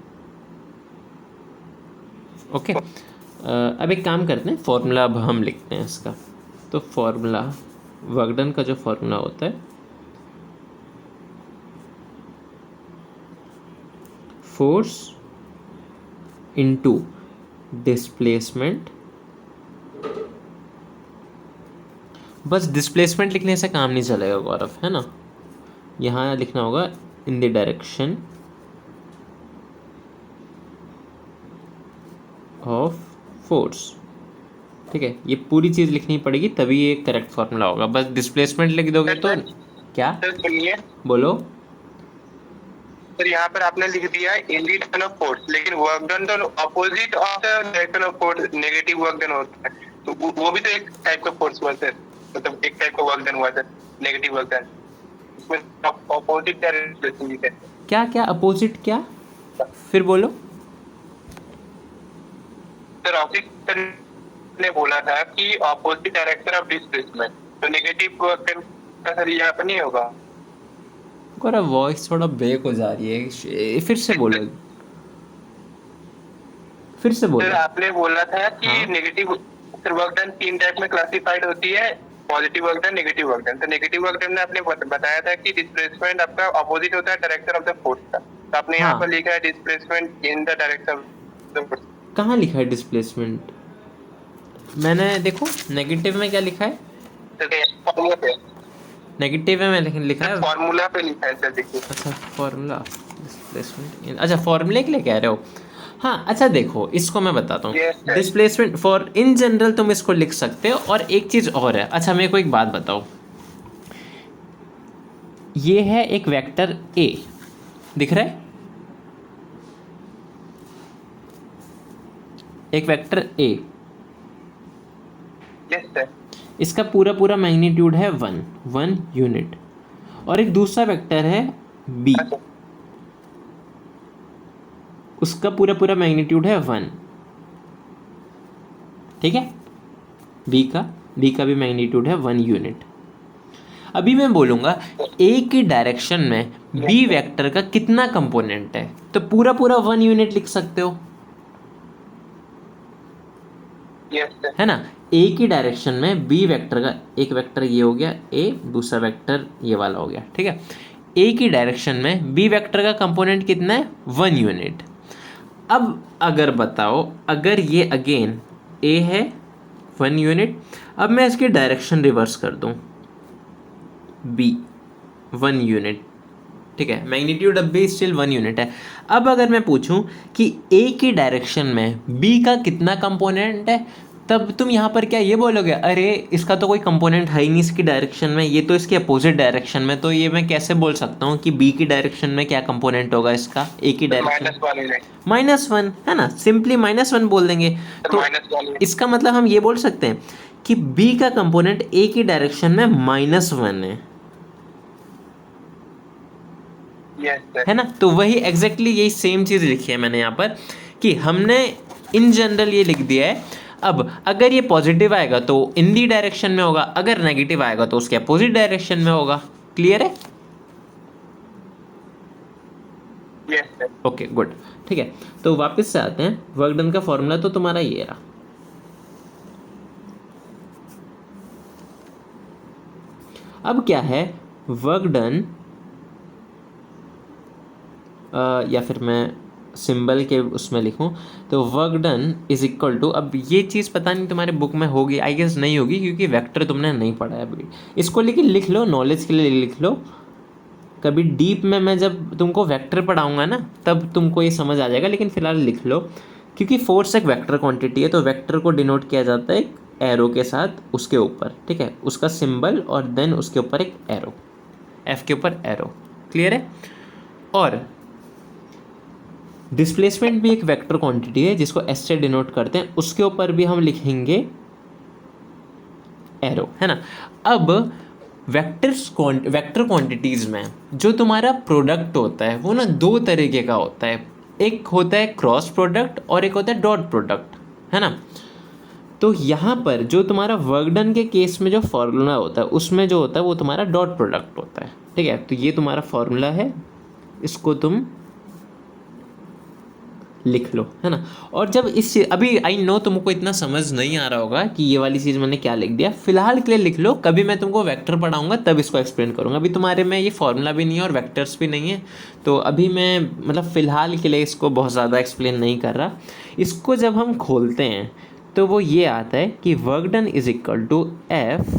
ओके। अब एक काम करते हैं, फॉर्मूला अब हम लिखते हैं इसका। तो फॉर्मूला, वर्क डन का जो फॉर्मूला होता है, फोर्स इनटू डिस्प्लेसमेंट। बस डिस्प्लेसमेंट लिखने से काम नहीं चलेगा गौरव, है ना, यहाँ लिखना होगा in the direction of force. ठीक है, ये पूरी चीज़ लिखनी पड़ेगी तभी ये करेक्ट फॉर्मूला होगा। बस डिस्प्लेसमेंट लिख दोगे तो क्या? सर सुनिए, बोलो। सर यहाँ पर आपने लिख दिया है in the direction of force, लेकिन वर्क डन तो opposite of the direction of force negative work done होता है, तो वो भी तो एक टाइप का फोर्स हुआ सर, मतलब एक टाइप का वर्क डन हुआ सर, नेगेटिव वर्क डन। इसमें अपोजिट डायरेक्शन लिखा है। क्या क्या अपोजिट क्या? फिर बोलो। सर ऑपोजिट ने बोला था कि अपोजिट डायरेक्शन ऑफ डिस्प्लेसमेंट। तो नेगेटिव वर्क डन का सर यहाँ पर नहीं होगा। गौरव वॉइस थोड़ा ब्रेक हो जा रही है, फिर से बोलो, फिर से सर बोलो। आपने बोला था कि हाँ negative sir work done 3 type में क्लासिफाइड होती है, positive work done, negative work done. तो नेगेटिव वर्क डन में आपने बताया था कि डिस्प्लेसमेंट आपका अपोजिट होता है डायरेक्शन ऑफ द फोर्स का। तो आपने यहाँ पर हाँ, लिखा है displacement in the direction of the force. कहाँ लिखा है डिस्प्लेसमेंट? मैंने देखो नेगेटिव में क्या लिखा है, फॉर्मूला पे नेगेटिव में लेकिन लिखा है। फॉर्मूला पे लिखा है सर, देखिए। अच्छा फार्मूला, डिस्प्लेसमेंट, अच्छा फॉर्मूले के लिए कह रहे हो। हाँ अच्छा देखो, इसको मैं बताता हूँ। Yes, sir. Displacement for in general तुम इसको लिख सकते हो। और एक चीज़ और है, अच्छा मेरे को एक बात बताओ, ये है एक वेक्टर ए, दिख रहा है, एक वेक्टर ए, यस सर। इसका पूरा पूरा मैग्नीट्यूड है 1 यूनिट। और एक दूसरा वेक्टर है बी, उसका पूरा पूरा मैग्नीट्यूड है 1, ठीक है, बी का भी मैग्नीट्यूड है 1 यूनिट। अभी मैं बोलूँगा ए की डायरेक्शन में बी वेक्टर का कितना कंपोनेंट है, तो पूरा पूरा 1 यूनिट लिख सकते हो, यस सर। है ना। ए की डायरेक्शन में बी वेक्टर का, एक वेक्टर ये हो गया ए, दूसरा वेक्टर ये वाला हो गया, ठीक है। ए की डायरेक्शन में बी वेक्टर का कंपोनेंट कितना है, 1 यूनिट। अब अगर बताओ, अगर ये अगेन ए है 1 यूनिट, अब मैं इसकी डायरेक्शन रिवर्स कर दूं, बी 1 यूनिट, ठीक है, मैग्नीट्यूड अब भी स्टिल 1 यूनिट है। अब अगर मैं पूछूं कि ए की डायरेक्शन में बी का कितना कंपोनेंट है, तब तुम यहाँ पर क्या ये बोलोगे, अरे इसका तो कोई कंपोनेंट है ही नहीं इसकी डायरेक्शन में, ये तो इसके अपोजिट डायरेक्शन में, तो ये मैं कैसे बोल सकता हूँ कि बी की डायरेक्शन में क्या कंपोनेंट होगा इसका ए की डायरेक्शन? -1, है ना, सिंपली -1 बोल देंगे। तो इसका मतलब हम ये बोल सकते हैं कि बी का कंपोनेंट ए की डायरेक्शन में -1 है, है ना। तो वही एग्जैक्टली यही सेम चीज़ लिखी है मैंने यहाँ पर, कि हमने इन जनरल ये लिख दिया है। अब अगर ये पॉजिटिव आएगा तो इन दी डायरेक्शन में होगा, अगर नेगेटिव आएगा तो उसके अपोजिट डायरेक्शन में होगा। क्लियर है? Yes sir. ओके गुड, ठीक है। तो वापस से आते हैं, वर्क डन का फॉर्मूला तो तुम्हारा ये रहा। अब क्या है वर्क डन, या फिर मैं सिंबल के उसमें लिखूं, तो work done is equal to, अब ये चीज़ पता नहीं तुम्हारे बुक में होगी, आई गेस नहीं होगी क्योंकि वेक्टर तुमने नहीं पढ़ा है अभी। इसको लेकिन लिख लो, नॉलेज के लिए लिख लो, कभी डीप में मैं जब तुमको वेक्टर पढ़ाऊंगा ना तब तुमको ये समझ आ जाएगा, लेकिन फिलहाल लिख लो। क्योंकि फोर्स एक वेक्टर क्वांटिटी है, तो वेक्टर को डिनोट किया जाता है एक एरो के साथ उसके ऊपर, ठीक है, उसका सिंबल और देन उसके ऊपर एक एरो, एफ के ऊपर एरो। क्लियर है? और डिस्प्लेसमेंट भी एक वेक्टर क्वांटिटी है जिसको एस से डिनोट करते हैं, उसके ऊपर भी हम लिखेंगे एरो, है ना। अब वेक्टर क्वांटिटीज़ में जो तुम्हारा प्रोडक्ट होता है वो ना दो तरीके का होता है, एक होता है क्रॉस प्रोडक्ट और एक होता है डॉट प्रोडक्ट, है ना। तो यहाँ पर जो तुम्हारा वर्क डन के केस में जो फॉर्मूला होता है उसमें जो होता है वो तुम्हारा डॉट प्रोडक्ट होता है, ठीक है। तो ये तुम्हारा फॉर्मूला है, इसको तुम लिख लो, है ना। और जब इस, अभी आई नो तुमको इतना समझ नहीं आ रहा होगा कि ये वाली चीज़ मैंने क्या लिख दिया, फिलहाल के लिए लिख लो, कभी मैं तुमको वेक्टर पढ़ाऊंगा तब इसको एक्सप्लेन करूंगा। अभी तुम्हारे में ये फॉर्मूला भी नहीं है और वेक्टर्स भी नहीं है, तो अभी मैं मतलब फ़िलहाल के लिए इसको बहुत ज़्यादा एक्सप्लेन नहीं कर रहा। इसको जब हम खोलते हैं तो वो ये आता है कि work done is equal to F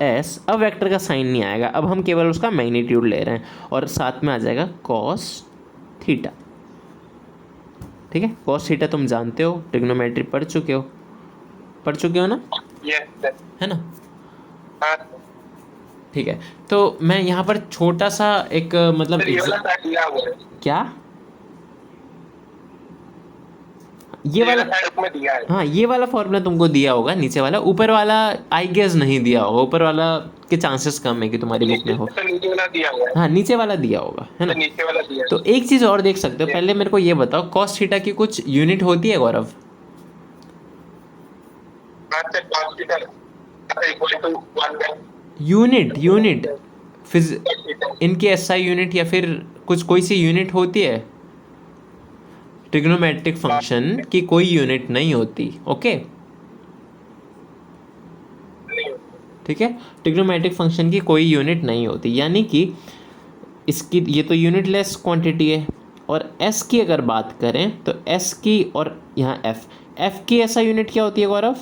S, अब वेक्टर का साइन नहीं आएगा, अब हम केवल उसका मैग्नीट्यूड ले रहे हैं और साथ में आ जाएगा कॉस थीटा, ठीक है। कॉस थीटा तुम जानते हो, ट्रिग्नोमेट्री पढ़ चुके हो ना? Yes sir. है ना? हाँ ठीक है। तो मैं यहाँ पर छोटा सा एक मतलब क्या ये वाला दिया है। हाँ ये वाला फॉर्मूला तुमको दिया होगा, नीचे वाला, ऊपर वाला आई गेस नहीं दिया होगा, ऊपर वाला के चांसेस कम है कि तुम्हारी बुक में हो। नीचे वाला दिया हुआ है। हाँ नीचे वाला दिया होगा, है ना। नीचे वाला दिया है। तो एक चीज और देख सकते हो, पहले मेरे को ये बताओ कॉस थीटा की कुछ यूनिट होती है गौरव? यूनिट यूनिट फिज इनकी एसआई यूनिट या फिर कुछ कोई सी यूनिट होती है, ट्रिग्नोमेट्रिक फंक्शन की कोई यूनिट नहीं होती। ओके ठीक है, ट्रिग्नोमेट्रिक फंक्शन की कोई यूनिट नहीं होती, यानी कि इसकी ये तो यूनिटलेस क्वांटिटी है। और एस की अगर बात करें तो एस की, और यहाँ एफ की ऐसा यूनिट क्या होती है Gaurav?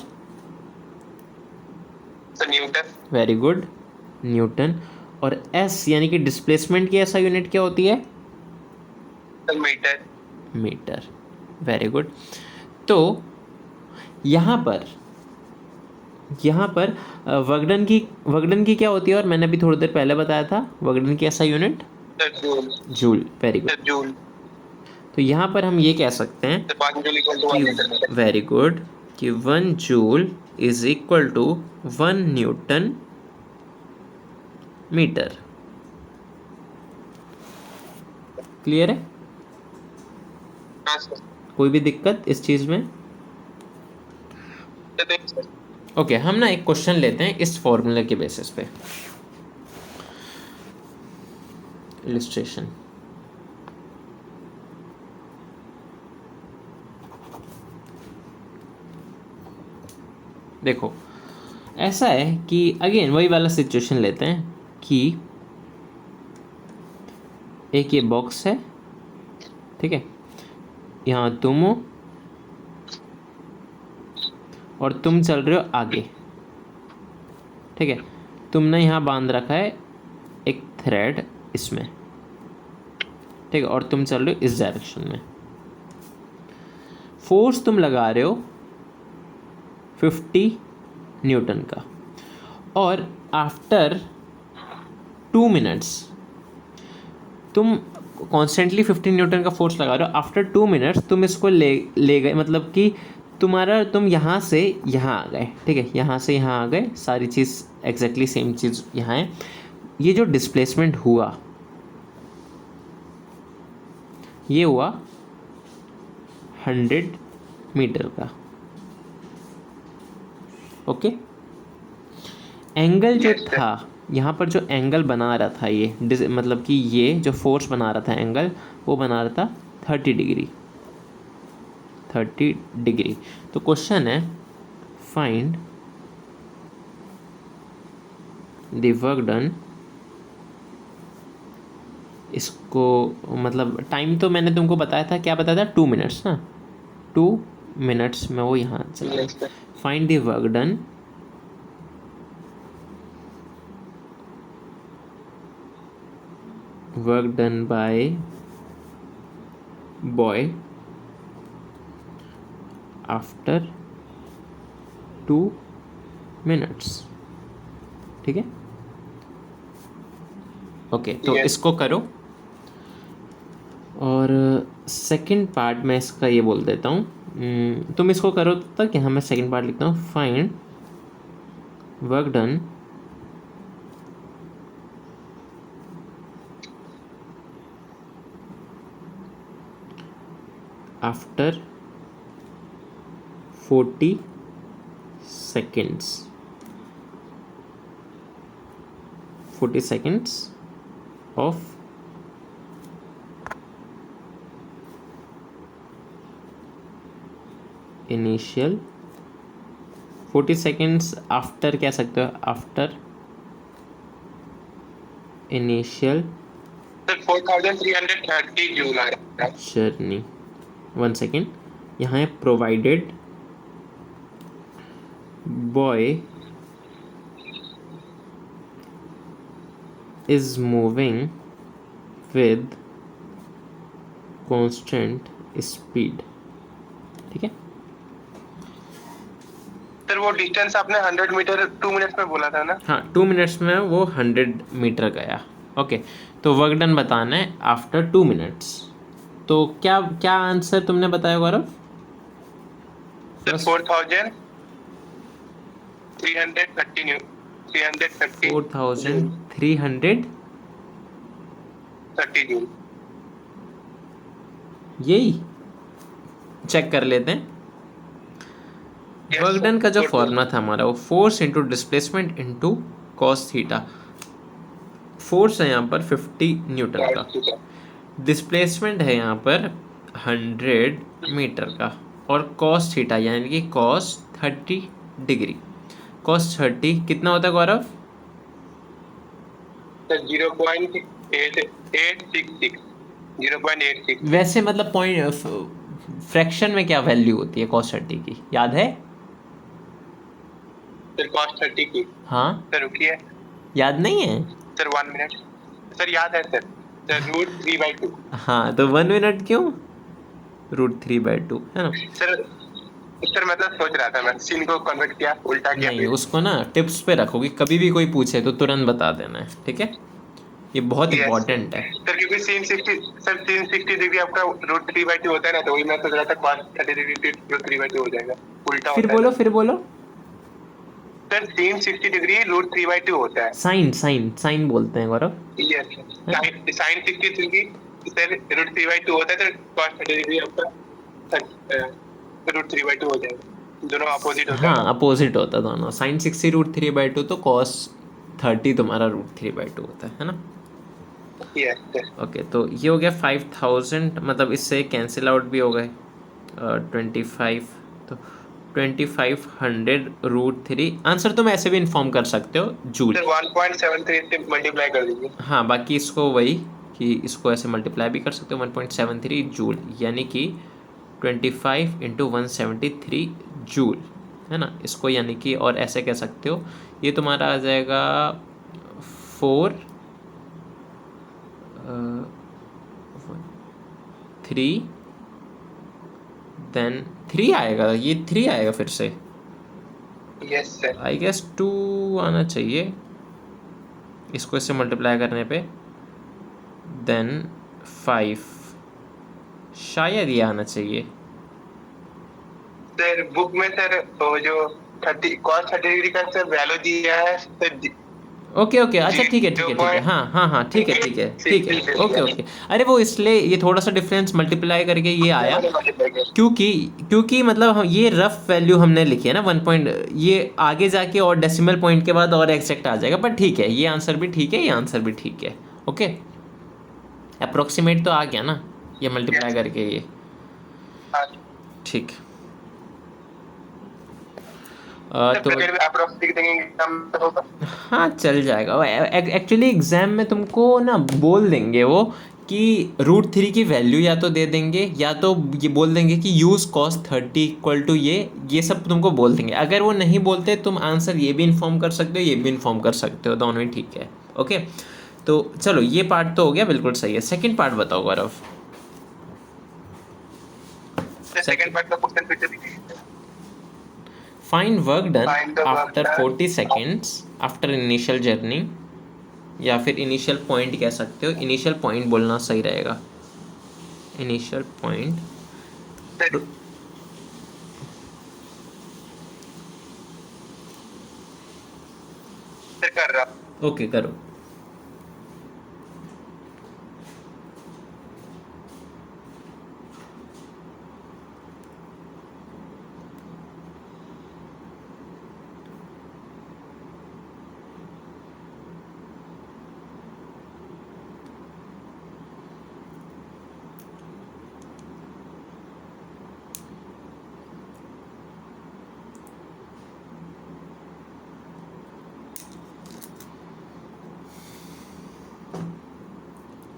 Newton. Very good, newton. और एस यानी कि डिस्प्लेसमेंट की ऐसा यूनिट क्या होती है? मीटर। Metre, very good. तो यहाँ पर वगडन की क्या होती है, और मैंने अभी थोड़ी देर पहले बताया था वगडन की ऐसा unit joule. Very good. Joule. तो यहाँ पर हम ये कह सकते हैं कि वेरी गुड कि 1 joule is equal to 1 newton metre. Clear है? कोई भी दिक्कत इस चीज में? ओके हम ना एक क्वेश्चन लेते हैं इस फॉर्मूले के बेसिस पे। इलिस्ट्रेशन, देखो ऐसा है कि अगेन वही वाला सिचुएशन लेते हैं कि एक ये बॉक्स है, ठीक है, यहाँ तुम हो और तुम चल रहे हो आगे, ठीक है, तुमने यहाँ बांध रखा है एक थ्रेड इसमें, ठीक है, और तुम चल रहे हो इस डायरेक्शन में। फोर्स तुम लगा रहे हो 50 न्यूटन का, और आफ्टर 2 मिनट्स तुम कॉन्स्टेंटली 50 न्यूटन का फोर्स लगा रहे हो। आफ्टर 2 मिनट्स तुम इसको ले गए, मतलब कि तुम यहाँ से यहाँ आ गए, ठीक है, यहाँ से यहाँ आ गए, सारी चीज़ एग्जैक्टली सेम चीज़ यहाँ है। ये जो डिस्प्लेसमेंट हुआ ये हुआ 100 मीटर का। ओके, एंगल जो था यहाँ पर, जो एंगल बना रहा था ये मतलब कि ये जो फोर्स बना रहा था एंगल, वो बना रहा था 30 डिग्री। 30 डिग्री। तो क्वेश्चन है फाइंड द वर्क डन। इसको मतलब टाइम तो मैंने तुमको बताया था, क्या बताया था? 2 मिनट्स ना, 2 मिनट्स में वो यहाँ चला। Find the work done by boy after 2 minutes. ठीक है, ओके तो इसको करो। और सेकंड पार्ट मैं इसका ये बोल देता हूँ, तुम इसको करो तक यहाँ मैं सेकंड पार्ट लिखता हूँ। Find work done after 40 seconds 40 seconds of initial 40 seconds after कह सकते हो, after initial 4330 joule journey. 1 second, यहाँ है provided boy is moving with constant speed. ठीक है सर, वो डिस्टेंस आपने 100 मीटर 2 मिनट्स में बोला था ना? हाँ, 2 मिनट्स में वो 100 मीटर गया। ओके, तो वर्क डन बताना है आफ्टर 2 मिनट्स। तो क्या क्या आंसर तुमने बताया गौरव? 4330 4330 जूल। यही चेक कर लेते हैं। Yes, work sir. डन का जो Good, good. फॉर्मूला था हमारा वो force into displacement into cos theta. Force है यहाँ पर 50 न्यूटन Right, का, ठीक है. डिस्प्लेसमेंट है यहाँ पर 100 मीटर का, और कॉस थीटा यानी कि कॉस 30 डिग्री। कॉस 30 कितना होता है गौरव? Sir, 0.866. 0.86. वैसे मतलब पॉइंट फ्रैक्शन में क्या वैल्यू होती है कॉस 30 की, याद है? Sir, cos 30 की. हाँ, Sir, रुकिए. याद नहीं है? Sir, 1 minute. Sir, याद है sir. Sir, √3/2. हाँ, तो 1 मिनट क्यों? √3/2 है ना। Sir, सर मतलब सोच रहा था मैं, सीन को कन्वर्ट किया, उल्टा किया नहीं, फिर. उसको ना टिप्स पे रखो कि कभी भी कोई पूछे तो तुरंत बता देना है, ठीक है? ये बहुत Yes, इंपॉर्टेंट है। सर क्योंकि sin 60 डिग्री आपका √3/2 होता है ना, तो वही मैं सोच रहा था cos 30 डिग्री √3/2 हो जाएगा, उल्टा फिर होता है बोलो, ना. फिर बोलो। सर sin 60 डिग्री √3/2 होता है. साइन साइन साइन बोलते हैं गौरव। यस, sin 60 डिग्री सर √3/2 होता है, तो cos 30 डिग्री आपका √3/2 हो जाएगा. दोनों अपोजिट होता है हाँ, ना. अपोजिट होता है दोनों। साइन 60 √3/2 तो कॉस 30 तुम्हारा √3/2 होता है ना। Yes sir. ओके, तो ये हो गया 5000, मतलब इससे कैंसिल आउट भी हो गए 25, तो 2500√3। आंसर तुम ऐसे भी इन्फॉर्म कर सकते हो जूल। सर 1.73 से मल्टीप्लाई कर दीजिए. हाँ, बाकी इसको वही कि इसको ऐसे मल्टीप्लाई भी कर सकते हो 1.73 जूल, यानी कि 25 इंटू 173 जूल, है ना। इसको यानी कि और ऐसे कह सकते हो, ये तुम्हारा आ जाएगा 4 3 देन 3 आएगा, ये 3 आएगा फिर से। Yes sir. आई गेस 2 आना चाहिए इसको इससे मल्टीप्लाई करने पे, देन 5, शायद ये आना चाहिए। सर बुक में सर वो जो 30 cos 30 डिग्री का सर वैल्यू दिया है सर. ओके ओके, अच्छा ठीक है ठीक है ठीक है, हाँ हाँ हाँ, ठीक है ठीक है ठीक है, ओके ओके। अरे वो इसलिए ये थोड़ा सा डिफरेंस मल्टीप्लाई करके ये आया, क्योंकि क्योंकि मतलब हम ये रफ वैल्यू हमने लिखी है ना 1 पॉइंट, ये आगे जाके और डेसिमल पॉइंट के बाद और एग्जैक्ट आ जाएगा, पर ठीक है, ये आंसर भी ठीक है, ये आंसर भी ठीक है। ओके, अप्रोक्सीमेट तो आ गया ना ये मल्टीप्लाई करके ये, ठीक। तो हाँ, चल जाएगा। एक्चुअली एग्ज़ाम में तुमको ना बोल देंगे वो कि √3 की वैल्यू या तो दे देंगे, या तो ये बोल देंगे कि यूज़ cos 30 इक्वल टू ये सब तुमको बोल देंगे। अगर वो नहीं बोलते तुम आंसर ये भी इन्फॉर्म कर सकते हो, ये भी इन्फॉर्म कर सकते हो, दोनों ही ठीक है। ओके, तो चलो ये पार्ट तो हो गया, बिल्कुल सही है। सेकेंड पार्ट बताओ गौरव। सेकंड पार्ट का क्वेश्चन फिर से दीजिए. Find work done Find the work after done 40 seconds after initial journey, या फिर इनिशियल पॉइंट कह सकते हो, इनिशियल पॉइंट बोलना सही रहेगा, इनिशियल पॉइंट। कर रहा. ओके, करो।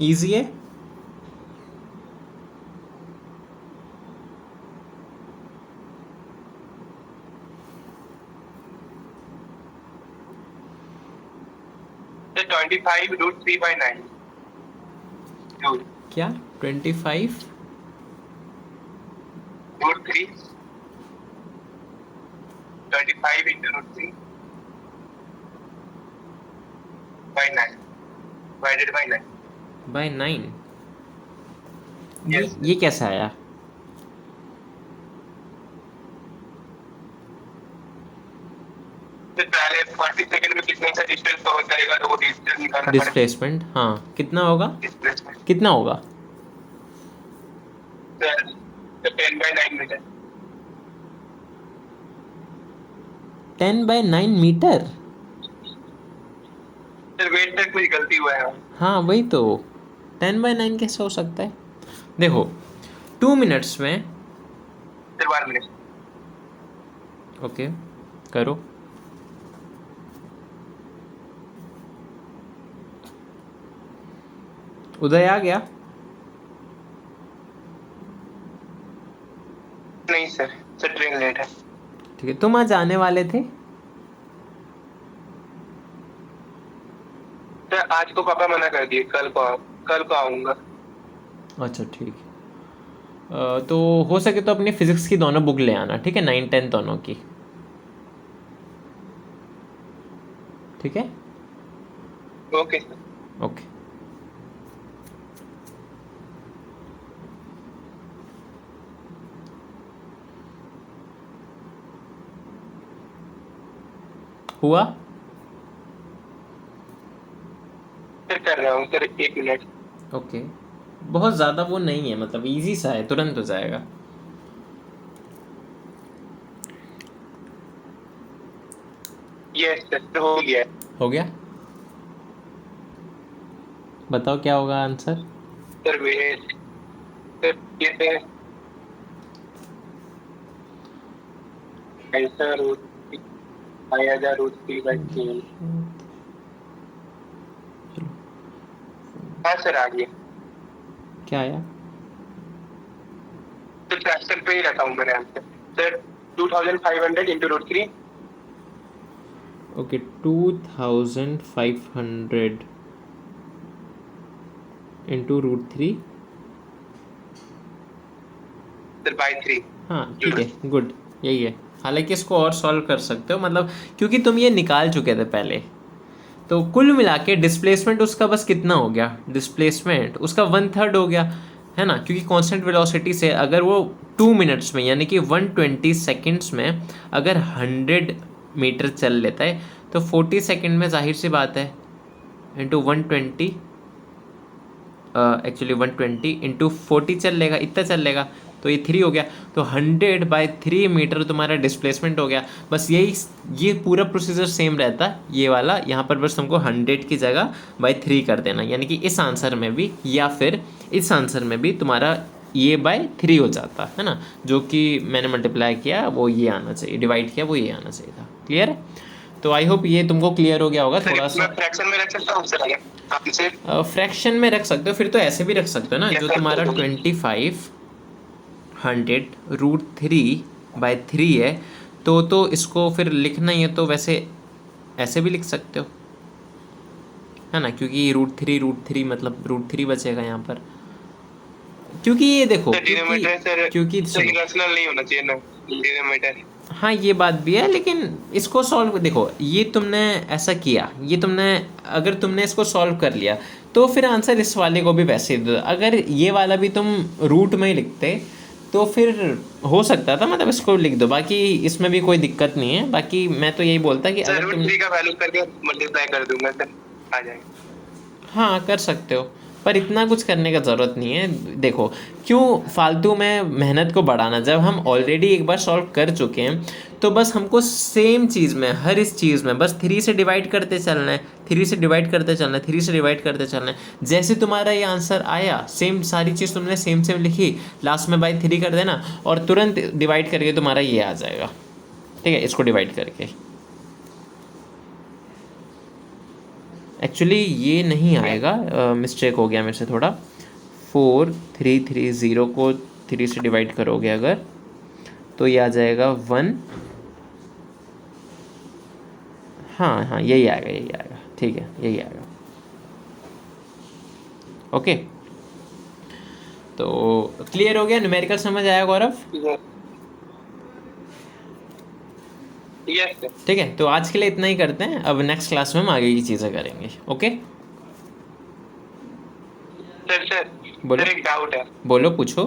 इजी है। तो 25 √3/9 जूल. क्या 25 √3 25 into √3/9 divided by 9. Bye 9? Yes. ये कैसा आया? तो पहले 40 सेकंड में कितने का डिस्टेंस कवर करेगा, तो वो डिस्टेंस निकालना पड़ेगा. डिस्प्लेसमेंट, हाँ, कितना होगा? डिस्प्लेसमेंट कितना होगा? तो 10/9 मीटर. 10/9 मीटर। सर वेट तक कुछ गलती हुआ है। हाँ वही तो, 10/9 कैसे हो सकता है? देखो 2 मिनट्स में, सर 1 मिनट। ओके करो। उदय आ गया? नहीं सर, सर ट्रेन लेट है। ठीक है, तुम आज आने वाले थे? सर आज को पापा मना कर दिए, कल को आऊंगा। अच्छा ठीक है। तो हो सके तो अपनी फिजिक्स की दोनों बुक ले आना, ठीक है, 9-10 दोनों की, ठीक है? Okay sir. ओके। हुआ? सर कर रहा हूँ सर, 1 मिनट। ओके, बहुत ज़्यादा वो नहीं है, मतलब इजी सा है, तुरंत हो जाएगा। यस सर, हो गया। हो गया? बताओ क्या होगा आंसर? सर वेट, सर ये है ऐसा रूट 5000√3/3। हाँ सर आ गया। क्या आया? तो फ्रैक्शन पे ही रखा हूँ मैंने answer. Sir 2500 into √3। Okay, 2500 into √3। Sir by 3। हाँ ठीक है, गुड, यही है। हालांकि इसको और सॉल्व कर सकते हो, मतलब क्योंकि तुम ये निकाल चुके थे पहले। तो कुल मिला के डिस्प्लेसमेंट उसका बस कितना हो गया? डिस्प्लेसमेंट उसका 1/3 हो गया, है ना? क्योंकि कांस्टेंट वेलोसिटी से अगर वो 2 मिनट्स में यानी कि 120 सेकेंड्स में अगर 100 मीटर चल लेता है तो 40 सेकेंड में जाहिर सी बात है इंटू 120, एक्चुअली 120 इंटू 40 चल लेगा, इतना चल लेगा, तो ये 3 हो गया। तो 100/3 मीटर तुम्हारा डिस्प्लेसमेंट हो गया। बस यही, ये पूरा प्रोसीजर सेम रहता है ये वाला। यहाँ पर बस तुमको 100 की जगह बाय 3 कर देना, यानी कि इस आंसर में भी या फिर इस आंसर में भी तुम्हारा ये बाय 3 हो जाता है ना? जो कि मैंने मल्टीप्लाई किया वो ये आना चाहिए, डिवाइड किया वो ये आना चाहिए था। क्लियर है? तो आई होप ये तुमको क्लियर हो गया होगा थोड़ा सा। मैं फ्रैक्शन में रख सकता हूँ सर? आपसे फ्रैक्शन में रख सकते हो, फिर तो ऐसे भी रख सकते हो ना, जो तुम्हारा 2500√3/3 है। तो इसको फिर लिखना ही है तो वैसे ऐसे भी लिख सकते हो, है ना? क्योंकि √3 मतलब √3 बचेगा यहाँ पर। क्योंकि ये देखो, क्योंकि सुनो, इरेशनल नहीं होना चाहिए ना डिनोमिनेटर। हाँ ये बात भी है, लेकिन इसको सॉल्व देखो, ये तुमने ऐसा किया, ये तुमने अगर तुमने इसको सॉल्व कर लिया तो फिर आंसर इस वाले को भी वैसे ही दो। अगर ये वाला भी तुम रूट में ही लिखते तो फिर हो सकता था, मतलब इसको लिख दो, बाकी इसमें भी कोई दिक्कत नहीं है। बाकी मैं तो यही बोलता कि अगर तुम √3 का वैल्यू करके मल्टीप्लाई कर दूंगा सर, आ जाएगा। हाँ कर सकते हो, पर इतना कुछ करने का ज़रूरत नहीं है। देखो क्यों फालतू में मेहनत को बढ़ाना, जब हम ऑलरेडी एक बार सॉल्व कर चुके हैं तो बस हमको सेम चीज़ में, हर इस चीज़ में बस 3 से डिवाइड करते चलना है, 3 से डिवाइड करते चलना है, 3 से डिवाइड करते चलना है। जैसे तुम्हारा ये आंसर आया, सेम सारी चीज़ तुमने सेम सेम लिखी, लास्ट में बाय 3 कर देना और तुरंत डिवाइड करके तुम्हारा ये आ जाएगा। ठीक है, इसको डिवाइड करके। एक्चुअली ये नहीं आएगा, मिस्टेक हो गया मेरे से थोड़ा। 4330 को 3 से डिवाइड करोगे अगर तो ये आ जाएगा 1। हाँ हाँ यही आएगा, यही आएगा, ठीक है यही आएगा। ओके, तो क्लियर हो गया? न्यूमेरिकल समझ आया गौरव? यस ठीक है, तो आज के लिए इतना ही करते हैं, अब नेक्स्ट क्लास में हम आगे की चीज़ें करेंगे। ओके सर बोलो। सर एक डाउट है। बोलो, पूछो।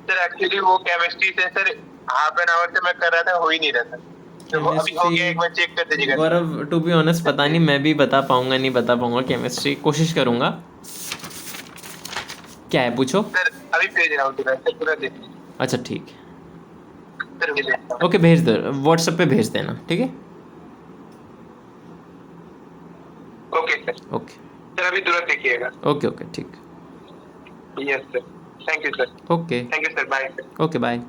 सर एक्चुअली वो केमिस्ट्री से सर हाफ एन आवर से मैं कर रहा था, हो ही नहीं रहा था, तो वो अभी हो गया, एक बार चेक कर दीजिएगा। गौरव टू बी ऑनेस्ट पता नहीं मैं भी बता पाऊंगा नहीं बता पाऊंगा, केमिस्ट्री कोशिश करूंगा। क्या है पूछो। सर अभी भेज रहा हूँ, पूरा सर पूरा देखिए। अच्छा ठीक है। सर अभी देखता हूँ। ओके, भेज दो, व्हाट्सएप पे भेज देना, ठीक है। Okay sir. ओके सर अभी तुरंत देखिएगा। ओके ओके, ठीक। Yes sir. Thank you sir. Okay thank you sir, bye sir. Okay, bye.